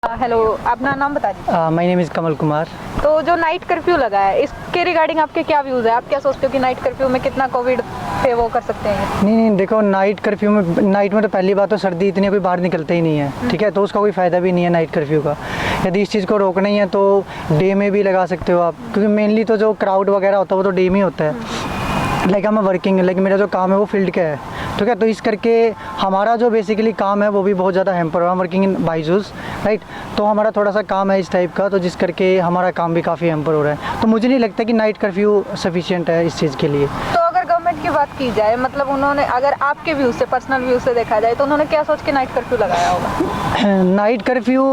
Hello, अपना नाम बता दीजिए। My name is Kamal Kumar. तो जो नाइट कर्फ्यू लगा है, इसके रिगार्डिंग आपके क्या व्यूज़ है? आप क्या सोचते हो कि नाइट कर्फ्यू में कितना कोविड पे वो कर सकते हैं? नहीं देखो, नाइट कर्फ्यू में तो पहली बात तो सर्दी इतनी, कोई बाहर निकलते ही नहीं है, ठीक है, तो उसका कोई फ़ायदा भी नहीं है नाइट कर्फ्यू का। यदि इस चीज़ को रोकना ही है तो डे में भी लगा सकते हो आप, क्योंकि मेनली तो जो क्राउड वगैरह होता है वो तो डे में ही होता है। लाइक हम वर्किंग, लाइक मेरा जो काम है वो फील्ड का है, ठीक है, तो इस करके हमारा जो बेसिकली काम है वो भी बहुत ज़्यादा हैम्पर हुआ। वर्किंग इन बाइजूस, राइट, तो हमारा थोड़ा सा काम है इस टाइप का, तो जिस करके हमारा काम भी काफ़ी हैम्पर हो रहा है। तो मुझे नहीं लगता कि नाइट कर्फ्यू सफिशिएंट है इस चीज़ के लिए। तो अगर गवर्नमेंट की बात की जाए, मतलब उन्होंने, अगर आपके व्यू से, पर्सनल व्यू से देखा जाए, तो उन्होंने क्या सोच के नाइट कर्फ्यू लगाया होगा? नाइट कर्फ्यू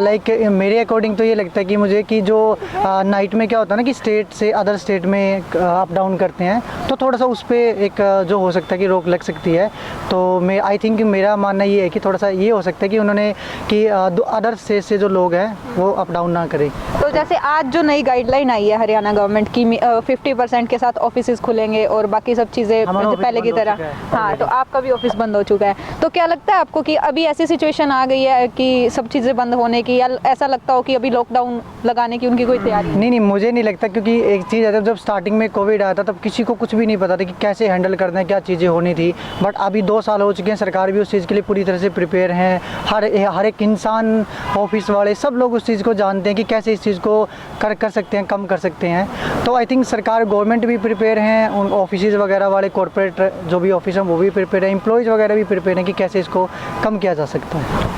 लाइक मेरे अकॉर्डिंग तो ये लगता है कि मुझे कि जो नाइट में क्या होता है ना कि स्टेट से अदर स्टेट में अप डाउन करते हैं, तो थोड़ा सा उस पर एक जो हो सकता है कि रोक लग सकती है। तो मैं आई थिंक मेरा मानना ये है कि थोड़ा सा ये हो सकता है कि उन्होंने कि अदर स्टेट से जो लोग हैं वो अप डाउन ना करें। तो जैसे आज जो नई गाइडलाइन आई है हरियाणा गवर्नमेंट की, 50% के साथ ऑफिस खुलेंगे और बाकी सब चीज़ें पहले की तरह। हाँ, तो आपका भी ऑफिस बंद हो चुका है, तो क्या लगता है आपको कि अभी ऐसी सिचुएशन आ गई है कि सब चीज़ें बंद होने की, या ऐसा लगता हो कि अभी लॉकडाउन लगाने की उनकी कोई तैयारी? नहीं, मुझे नहीं लगता, क्योंकि एक चीज़ है, जब स्टार्टिंग में कोविड आया था तब किसी को कुछ भी नहीं पता था कि कैसे हैंडल करना है, क्या चीज़ें होनी थी। बट अभी 2 साल हो चुके हैं, सरकार भी उस चीज़ के लिए पूरी तरह से प्रिपेयर हैं। हर एक इंसान, ऑफिस वाले, सब लोग उस चीज़ को जानते हैं कि कैसे इस चीज़ को कर सकते हैं, कम कर सकते हैं। तो आई थिंक सरकार, गवर्नमेंट भी प्रिपेयर हैं, उन ऑफिस वगैरह वाले, कॉर्पोरेट जो भी ऑफिस हैं वो भी प्रिपेयर हैं, एम्प्लॉयज़ वगैरह भी प्रिपेयर हैं कि कैसे इसको कम किया जा सकता है।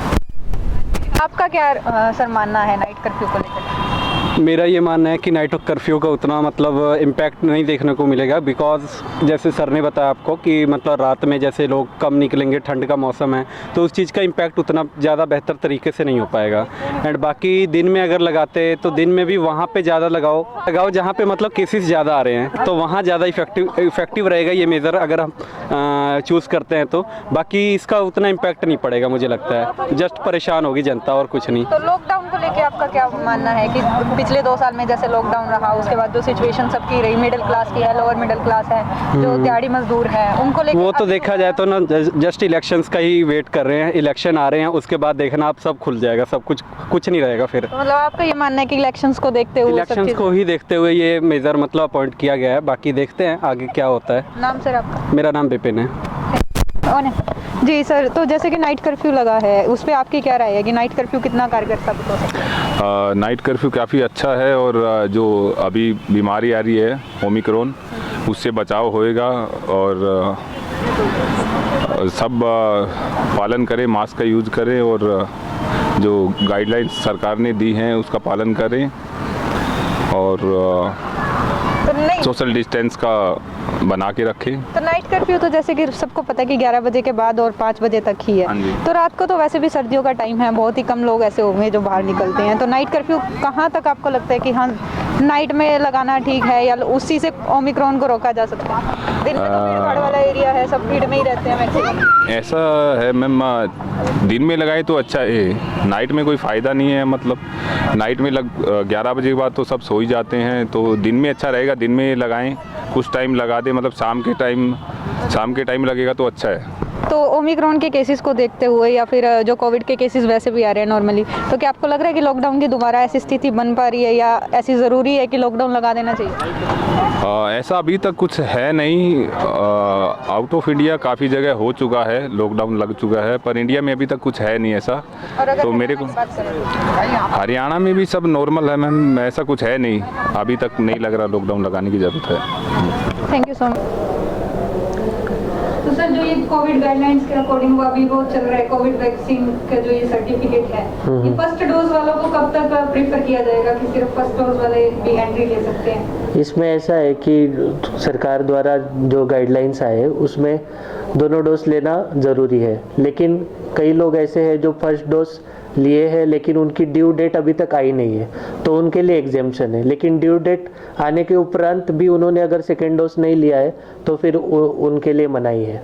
आपका क्या सर मानना है नाइट कर्फ्यू को लेकर? मेरा ये मानना है कि नाइट कर्फ्यू का उतना मतलब इम्पैक्ट नहीं देखने को मिलेगा, बिकॉज़ जैसे सर ने बताया आपको कि मतलब रात में जैसे लोग कम निकलेंगे, ठंड का मौसम है, तो उस चीज़ का इम्पैक्ट उतना ज़्यादा बेहतर तरीके से नहीं हो पाएगा। एंड बाकी दिन में अगर लगाते तो दिन में भी वहाँ पे ज़्यादा लगाओ जहाँ पे मतलब केसेस ज़्यादा आ रहे हैं, तो वहाँ ज़्यादा इफेक्टिव रहेगा ये मेज़र, अगर हम चूज़ करते हैं तो। बाकी इसका उतना इम्पैक्ट नहीं पड़ेगा मुझे लगता है, जस्ट परेशान होगी जनता और कुछ नहीं। तो लॉकडाउन को लेके आपका क्या मानना है कि पिछले 2 साल में जैसे लॉकडाउन रहा, उसके बाद जो सिचुएशन सबकी रही, मिडिल क्लास की है, लोअर मिडिल क्लास है, जो दिहाड़ी मजदूर है, उनको लेके वो तो देखा जाए तो ना जस्ट इलेक्शंस का ही वेट कर रहे हैं। इलेक्शन आ रहे हैं, उसके बाद देखना आप सब खुल जाएगा, सब कुछ नहीं रहेगा फिर। तो मतलब आपका ये मानना है कि इलेक्शंस को देखते हुए ये मेजर मतलब अपॉइंट किया गया है। बाकी देखते हैं आगे क्या होता है। नाम सर आपका? मेरा नाम विपिन है। जी सर, तो जैसे कि नाइट कर्फ्यू लगा है, उस पर आपकी क्या राय है कि नाइट कर्फ्यू कितना कारगर साबित हो सकता है? नाइट कर्फ्यू काफ़ी अच्छा है, और जो अभी बीमारी आ रही है ओमिक्रॉन, उससे बचाव होएगा। और सब पालन करें, मास्क का यूज़ करें, और जो गाइडलाइंस सरकार ने दी हैं उसका पालन करें, और सोशल डिस्टेंस का बना के रखें। तो नाइट कर्फ्यू तो जैसे कि सबको पता है कि 11 बजे के बाद और 5 बजे तक ही है, तो रात को तो वैसे भी सर्दियों का टाइम है, बहुत ही कम लोग ऐसे होंगे जो बाहर निकलते हैं, तो नाइट कर्फ्यू कहाँ तक आपको लगता है कि हाँ नाइट में लगाना ठीक है, या उसी से ओमिक्रॉन को रोका जा सकता है? दिन में तो भीड़ भाड़ वाला एरिया है, सब भीड़ में ही रहते हैं मैक्सिमम। ऐसा है मैम, दिन में लगाए तो अच्छा है, नाइट में कोई फ़ायदा नहीं है। मतलब नाइट में 11 बजे के बाद तो सब सो ही जाते हैं, तो दिन में अच्छा रहेगा, दिन में लगाएं, कुछ टाइम लगा दें, मतलब शाम के टाइम लगेगा तो अच्छा है। तो ओमिक्रॉन के केसेस को देखते हुए, या फिर जो कोविड के केसेस वैसे भी आ रहे हैं नॉर्मली, तो क्या आपको लग रहा है कि लॉकडाउन की दोबारा ऐसी स्थिति बन पा रही है, या ऐसी ज़रूरी है कि लॉकडाउन लगा देना चाहिए? ऐसा अभी तक कुछ है नहीं। आउट ऑफ इंडिया काफ़ी जगह हो चुका है, लॉकडाउन लग चुका है, पर इंडिया में अभी तक कुछ है नहीं ऐसा। तो मेरे को हरियाणा में भी सब नॉर्मल है मैम, ऐसा कुछ है नहीं, अभी तक नहीं लग रहा लॉकडाउन लगाने की ज़रूरत है। Thank you so much. तो सर, जो ये कोविड गाइडलाइंस के अकॉर्डिंग अभी वो चल रहा है, कोविड वैक्सीन का जो ये सर्टिफिकेट है, ये फर्स्ट डोज वालों को कब तक प्रेफर किया जाएगा कि सिर्फ फर्स्ट डोज वाले भी एंट्री ले सकते हैं? इसमें ऐसा है कि सरकार द्वारा जो गाइडलाइंस आए उसमें दोनों डोज लेना ज़रूरी है, लेकिन कई लोग ऐसे हैं जो फर्स्ट डोज लिए हैं लेकिन उनकी ड्यू डेट अभी तक आई नहीं है, तो उनके लिए एग्जेम्पशन है। लेकिन ड्यू डेट आने के उपरांत भी उन्होंने अगर सेकेंड डोज नहीं लिया है तो फिर उनके लिए मनाही है।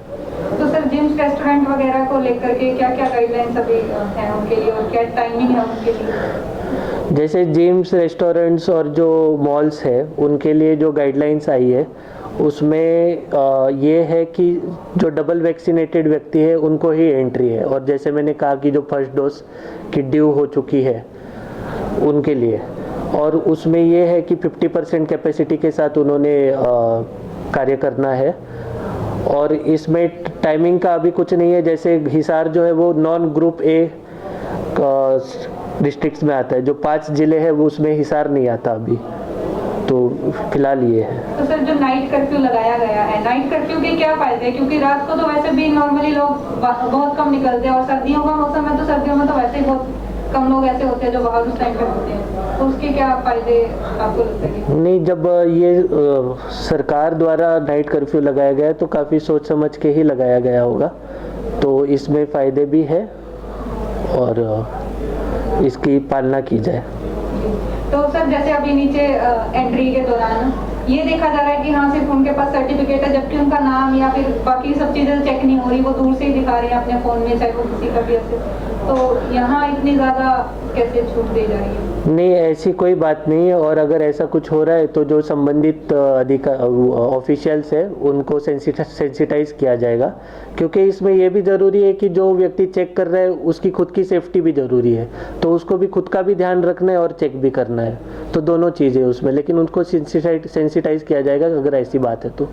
तो सर, जिम्स, रेस्टोरेंट वगैरह को लेकर के क्या क्या गाइडलाइंस अभी हैं उनके लिए, और क्या टाइमिंग है उनके लिए? जैसे जिम्स, रेस्टोरेंट्स और जो मॉल्स है उनके लिए जो गाइडलाइंस आई है उसमें ये है कि जो डबल वैक्सीनेटेड व्यक्ति है उनको ही एंट्री है, और जैसे मैंने कहा कि जो फर्स्ट डोज की ड्यू हो चुकी है उनके लिए, और उसमें ये है कि 50% कैपेसिटी के साथ उन्होंने कार्य करना है। और इसमें टाइमिंग का अभी कुछ नहीं है, जैसे हिसार जो है वो नॉन ग्रुप ए डिस्ट्रिक्ट्स में आता है, जो 5 ज़िले हैं वो उसमें हिसार नहीं आता अभी, तो फिलहाल ये है। तो सर जो नाइट कर्फ्यू लगाया गया है, नाइट कर्फ्यू के क्या फायदे हैं? क्योंकि रात को तो वैसे भी नॉर्मली लोग बहुत कम निकलते हैं, और सर्दियों का मौसम है तो सर्दियों में तो वैसे ही बहुत कम लोग ऐसे होते हैं जो बाहर उस टाइम पे होते हैं, तो उसके क्या फायदे आपको लगते हैं? नहीं, जब ये सरकार द्वारा नाइट कर्फ्यू लगाया गया है तो काफ़ी सोच समझ के ही लगाया गया होगा, तो इसमें फ़ायदे भी है और इसकी पालना की जाए। तो सर जैसे अभी नीचे एंट्री के दौरान ये देखा जा रहा है कि हाँ सिर्फ उनके पास सर्टिफिकेट है, जबकि उनका नाम या फिर बाकी सब चीज़ें चेक नहीं हो रही, वो दूर से ही दिखा रहे हैं अपने फ़ोन में, चाहे वो किसी का भी ऐसे, तो यहाँ इतनी ज़्यादा कैसे छूट दी जा रही है? नहीं, ऐसी कोई बात नहीं है, और अगर ऐसा कुछ हो रहा है तो जो संबंधित ऑफिशियल्स है उनको सेंसिटाइज किया जाएगा, क्योंकि इसमें यह भी ज़रूरी है कि जो व्यक्ति चेक कर रहा है उसकी खुद की सेफ्टी भी ज़रूरी है, तो उसको भी खुद का भी ध्यान रखना है और चेक भी करना है, तो दोनों चीज़ें उसमें, लेकिन उनको सेंसिटाइज किया जाएगा अगर ऐसी बात है तो।